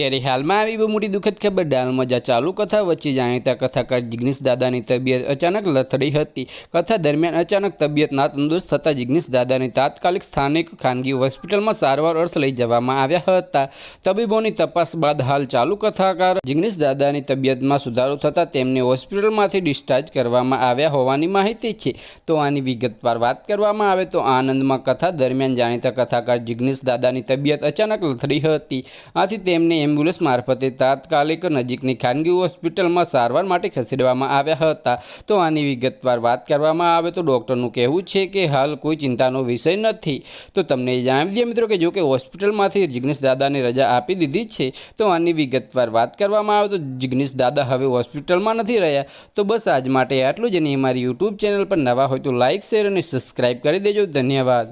ત્યારે હાલમાં આવી બહુ મોટી દુઃખદ ખબર ડાલ મજા ચાલુ કથા વચ્ચે જાણીતા કથાકાર જિગ્નેશ દાદાની તબિયત અચાનક લથડી હતી। કથા દરમિયાન અચાનક તબિયત ના તંદુરસ્ત થતાં જિગ્નેશ દાદાને તાત્કાલિક સ્થાનિક ખાનગી હોસ્પિટલમાં સારવાર અર્થ લઈ જવામાં આવ્યા હતા। તબીબોની તપાસ બાદ હાલ ચાલુ કથાકાર જિગ્નેશ દાદાની તબિયતમાં સુધારો થતાં તેમને હોસ્પિટલમાંથી ડિસ્ચાર્જ કરવામાં આવ્યા હોવાની માહિતી છે। તો આની વિગતવાર વાત કરવામાં આવે તો આનંદમાં કથા દરમિયાન જાણીતા કથાકાર જિગ્નેશ દાદાની તબિયત અચાનક લથડી હતી। આથી તેમને એમ્બ્યુલન્સ મારફતે તાત્કાલિક નજીકની ખાનગી હોસ્પિટલમાં સારવાર માટે ખસેડવામાં આવ્યા હતા। તો આની વિગતવાર વાત કરવામાં આવે તો ડૉક્ટરનું કહેવું છે કે હાલ કોઈ ચિંતાનો વિષય નથી। તો તમને જણાવી દઈએ મિત્રો કે જો કે હોસ્પિટલમાંથી જિગ્નેશ દાદાને રજા આપી દીધી છે। તો આની વિગતવાર વાત કરવામાં આવે તો જિગ્નેશ દાદા હવે હોસ્પિટલમાં નથી રહ્યા। તો બસ આજ માટે આટલું જ। અને અમારી યુટ્યુબ ચેનલ પર નવા હોય તો લાઇક શેર અને સબસ્ક્રાઈબ કરી દેજો। ધન્યવાદ।